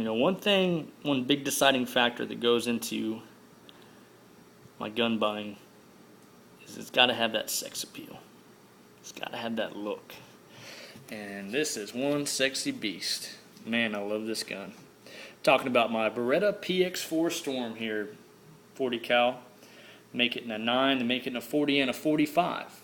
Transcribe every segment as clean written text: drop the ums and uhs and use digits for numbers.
one big deciding factor that goes into my gun buying is it's got to have that sex appeal. It's got to have that look. And this is one sexy beast. Man, I love this gun. Talking about my Beretta Px4 Storm here, 40 cal. Make it in a 9, then make it in a 40 and a 45.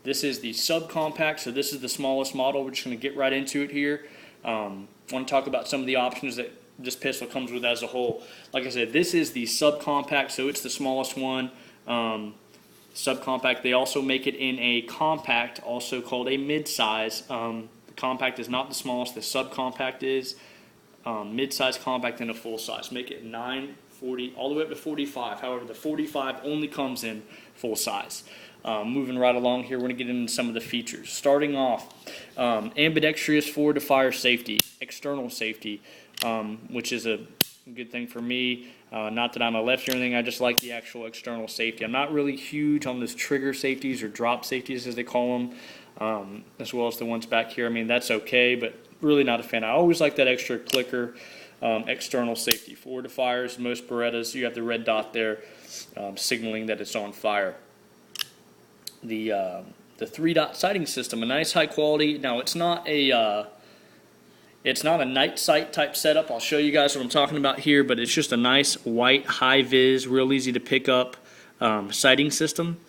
This is the subcompact, so this is the smallest model. We're just going to get right into it here. Want to talk about some of the options that this pistol comes with as a whole. Like I said, this is the subcompact, so it's the smallest one. Subcompact. They also make it in a compact, also called a mid-size. The compact is not the smallest. The subcompact is mid-size, compact, and a full size. Make it 9, 40, all the way up to 45. However, the 45 only comes in full size. Moving right along here, we're going to get into some of the features. Starting off, ambidextrous forward-to-fire safety, external safety, which is a good thing for me. Not that I'm a lefty or anything, I just like the actual external safety. I'm not really huge on those trigger safeties or drop safeties as they call them, as well as the ones back here. I mean, that's okay, but really not a fan. I always like that extra clicker, external safety. Forward to fires, most Berettas, you have the red dot there signaling that it's on fire. The 3-dot sighting system, a nice high quality. Now, it's not a night sight type setup. I'll show you guys what I'm talking about here, but it's just a nice white high vis, real easy to pick up sighting system.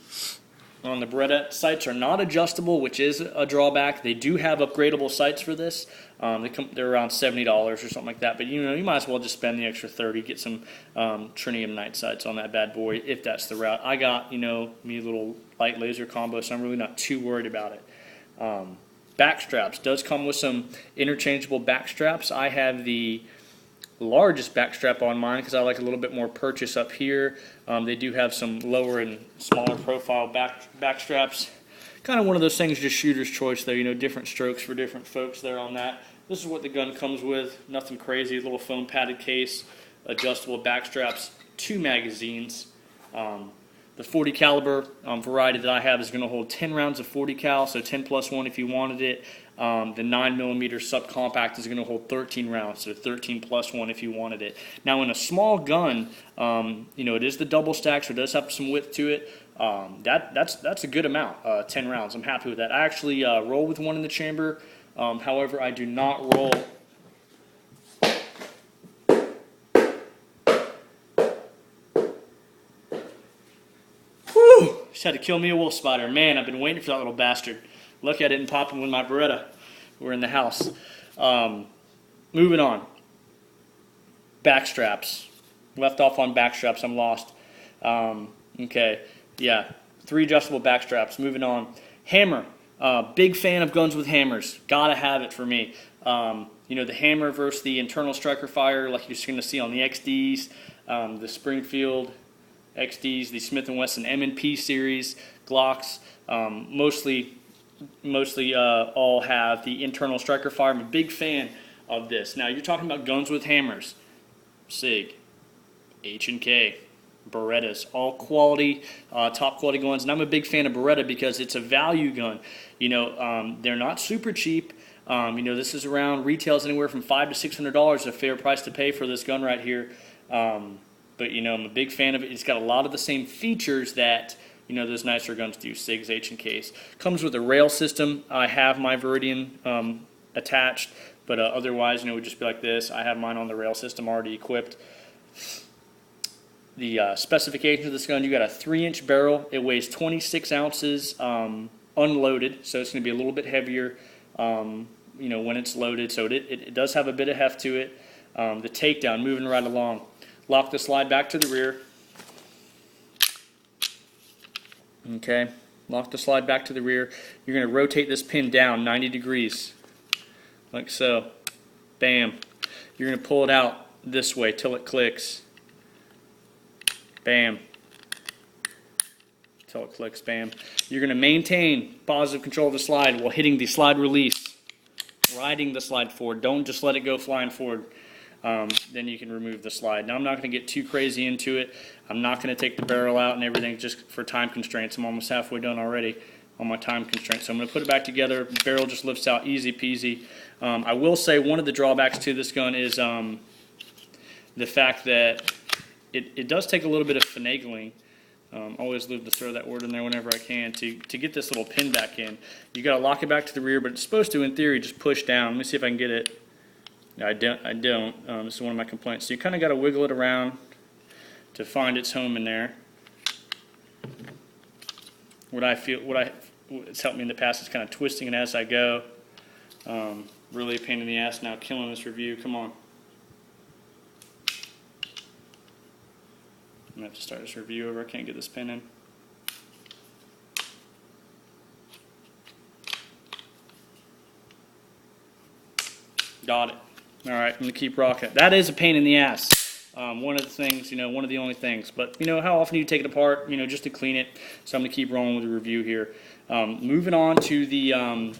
On the Beretta, sights are not adjustable, which is a drawback. They do have upgradable sights for this. They're around $70 or something like that, but you might as well just spend the extra $30, get some trinium night sights on that bad boy if that's the route. I got me a little light laser combo, so I'm really not too worried about it. Back straps does come with some interchangeable back straps. I have the largest back strap on mine because I like a little bit more purchase up here. They do have some lower and smaller profile back straps. Kind of one of those things, just shooter's choice though. Different strokes for different folks there on that. This is what the gun comes with. Nothing crazy. A little foam padded case, adjustable back straps, 2 magazines. The 40 caliber variety that I have is going to hold 10 rounds of 40 cal, so 10 plus 1 if you wanted it. The 9mm subcompact is going to hold 13 rounds, so 13 plus 1 if you wanted it. Now, in a small gun, it is the double stack, so it does have some width to it. That's a good amount, 10 rounds. I'm happy with that. I actually roll with one in the chamber. However, I do not roll. Just had to kill me a wolf spider. Man, I've been waiting for that little bastard. Look at it and pop him with my Beretta. We're in the house. Moving on. Back straps. Left off on back straps. I'm lost. Okay. Yeah. 3 adjustable back straps. Moving on. Hammer. Big fan of guns with hammers. Gotta have it for me. The hammer versus the internal striker fire, like you're just going to see on the XDs, the Springfield XDs, the Smith & Wesson M&P series, Glocks, mostly all have the internal striker fire. I'm a big fan of this. Now, you're talking about guns with hammers. SIG, H&K, Berettas, all quality, top quality guns. And I'm a big fan of Beretta because it's a value gun. They're not super cheap. This is around, retails anywhere from $500 to $600, a fair price to pay for this gun right here. But I'm a big fan of it. It's got a lot of the same features that those nicer guns do. SIGs, H&Ks. Comes with a rail system. I have my Viridian attached, but otherwise, it would just be like this. I have mine on the rail system already equipped. The specifications of this gun: you got a 3-inch barrel. It weighs 26 ounces unloaded, so it's going to be a little bit heavier, when it's loaded. So it does have a bit of heft to it. The takedown, moving right along. Lock the slide back to the rear. Okay, lock the slide back to the rear. You're going to rotate this pin down 90 degrees, like so. Bam. You're going to pull it out this way till it clicks. Bam. Till it clicks, bam. You're going to maintain positive control of the slide while hitting the slide release, riding the slide forward. Don't just let it go flying forward. Then you can remove the slide. Now, I'm not going to get too crazy into it. I'm not going to take the barrel out and everything just for time constraints. I'm almost halfway done already. on my time constraint. So I'm going to put it back together. The barrel just lifts out easy peasy. I will say one of the drawbacks to this gun is the fact that it does take a little bit of finagling. Always live to throw that word in there whenever I can to get this little pin back in. You got to lock it back to the rear, but it's supposed to, in theory, just push down. Let me see if I can get it. I don't. This is one of my complaints. So you kind of got to wiggle it around to find its home in there. It's helped me in the past is kind of twisting it as I go. Really a pain in the ass now, killing this review. Come on. I'm going to have to start this review over. I can't get this pin in. Got it. All right, I'm going to keep rocking. That is a pain in the ass. One of the things, one of the only things. But, how often do you take it apart, just to clean it? So I'm going to keep rolling with the review here. Moving on to the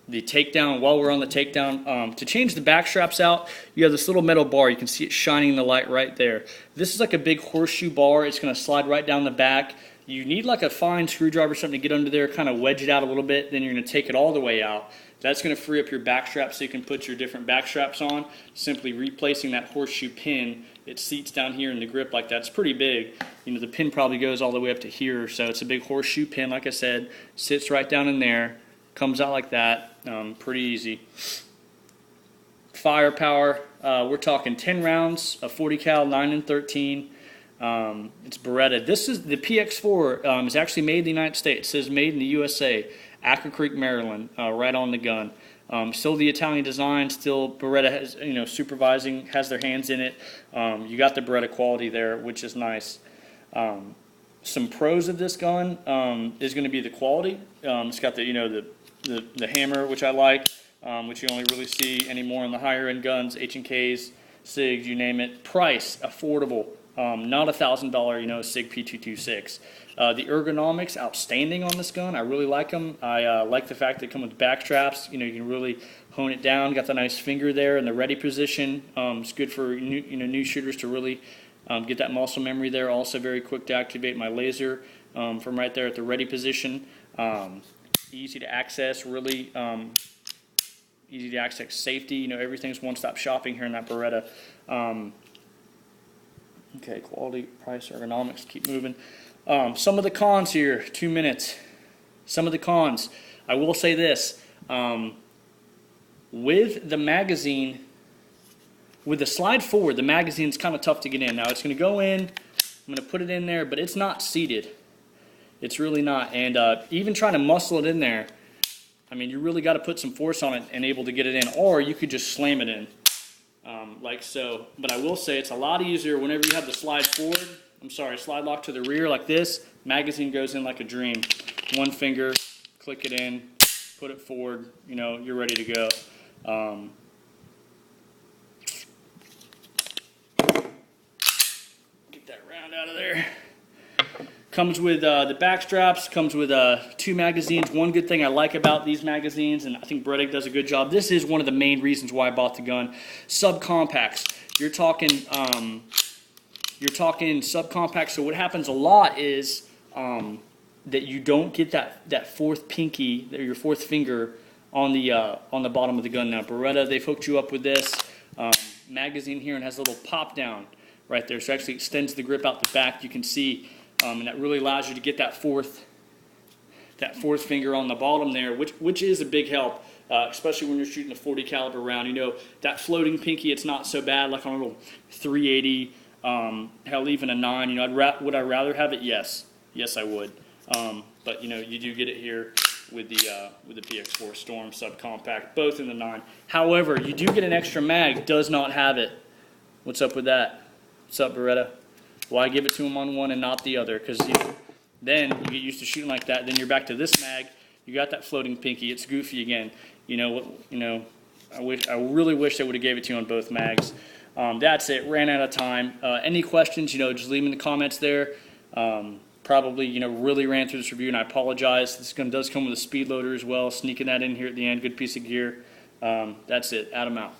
takedown. While we're on the takedown, to change the back straps out, you have this little metal bar. You can see it shining in the light right there. This is like a big horseshoe bar. It's going to slide right down the back. You need like a fine screwdriver or something to get under there, kind of wedge it out a little bit. Then you're going to take it all the way out. That's going to free up your back strap so you can put your different back straps on. Simply replacing that horseshoe pin, it seats down here in the grip like that. It's pretty big. The pin probably goes all the way up to here, so it's a big horseshoe pin, like I said. Sits right down in there, comes out like that. Pretty easy. Firepower, we're talking 10 rounds, a 40 cal, 9 and 13. It's Beretta. This is the Px4. Is actually made in the United States. It says made in the USA. Acre Creek, Maryland, right on the gun. Still the Italian design, still Beretta has, supervising, has their hands in it. You got the Beretta quality there, which is nice. Some pros of this gun is going to be the quality. It's got the hammer, which I like, which you only really see anymore in the higher end guns, H&Ks, SIGs, you name it. Price, affordable. Not $1,000, SIG P226. The ergonomics, outstanding on this gun. I really like them. I like the fact they come with back straps. You can really hone it down. Got the nice finger there in the ready position. It's good for new shooters to really get that muscle memory there. Also very quick to activate my laser from right there at the ready position. Easy to access, really easy to access safety. Everything's one-stop shopping here in that Beretta. Okay, quality, price, ergonomics, keep moving. Some of the cons here, 2 minutes. Some of the cons. I will say this. With the magazine, with the slide forward, the magazine's kind of tough to get in. Now it's going to go in, I'm going to put it in there, but it's not seated. It's really not. And even trying to muscle it in there, you really got to put some force on it and able to get it in. Or you could just slam it in. Like so. But I will say it's a lot easier whenever you have the slide lock to the rear like this. Magazine goes in like a dream. One finger, click it in, put it forward, you're ready to go. Get that round out of there. Comes with the back straps, comes with 2 magazines. One good thing I like about these magazines, and I think Beretta does a good job, this is one of the main reasons why I bought the gun, subcompacts. You're talking subcompact. So what happens a lot is that you don't get that fourth pinky, or your fourth finger on the bottom of the gun. Now Beretta, they've hooked you up with this magazine here and has a little pop down right there. So it actually extends the grip out the back. You can see, and that really allows you to get that fourth finger on the bottom there, which is a big help. Especially when you're shooting a 40 caliber round. That floating pinky, it's not so bad like on a little 380, hell, even a 9. Would I rather have it? Yes, I would. But you do get it here with the Px4 Storm subcompact, both in the 9. However, you do get an extra mag. Does not have it. What's up with that? What's up, Beretta? Why give it to them on one and not the other? Because then you get used to shooting like that. Then you're back to this mag. You got that floating pinky. It's goofy again. I really wish they would have gave it to you on both mags. That's it. Ran out of time. Any questions? Just leave them in the comments there. Probably really ran through this review, and I apologize. This gun does come with a speed loader as well. Sneaking that in here at the end. Good piece of gear. That's it. Adam out.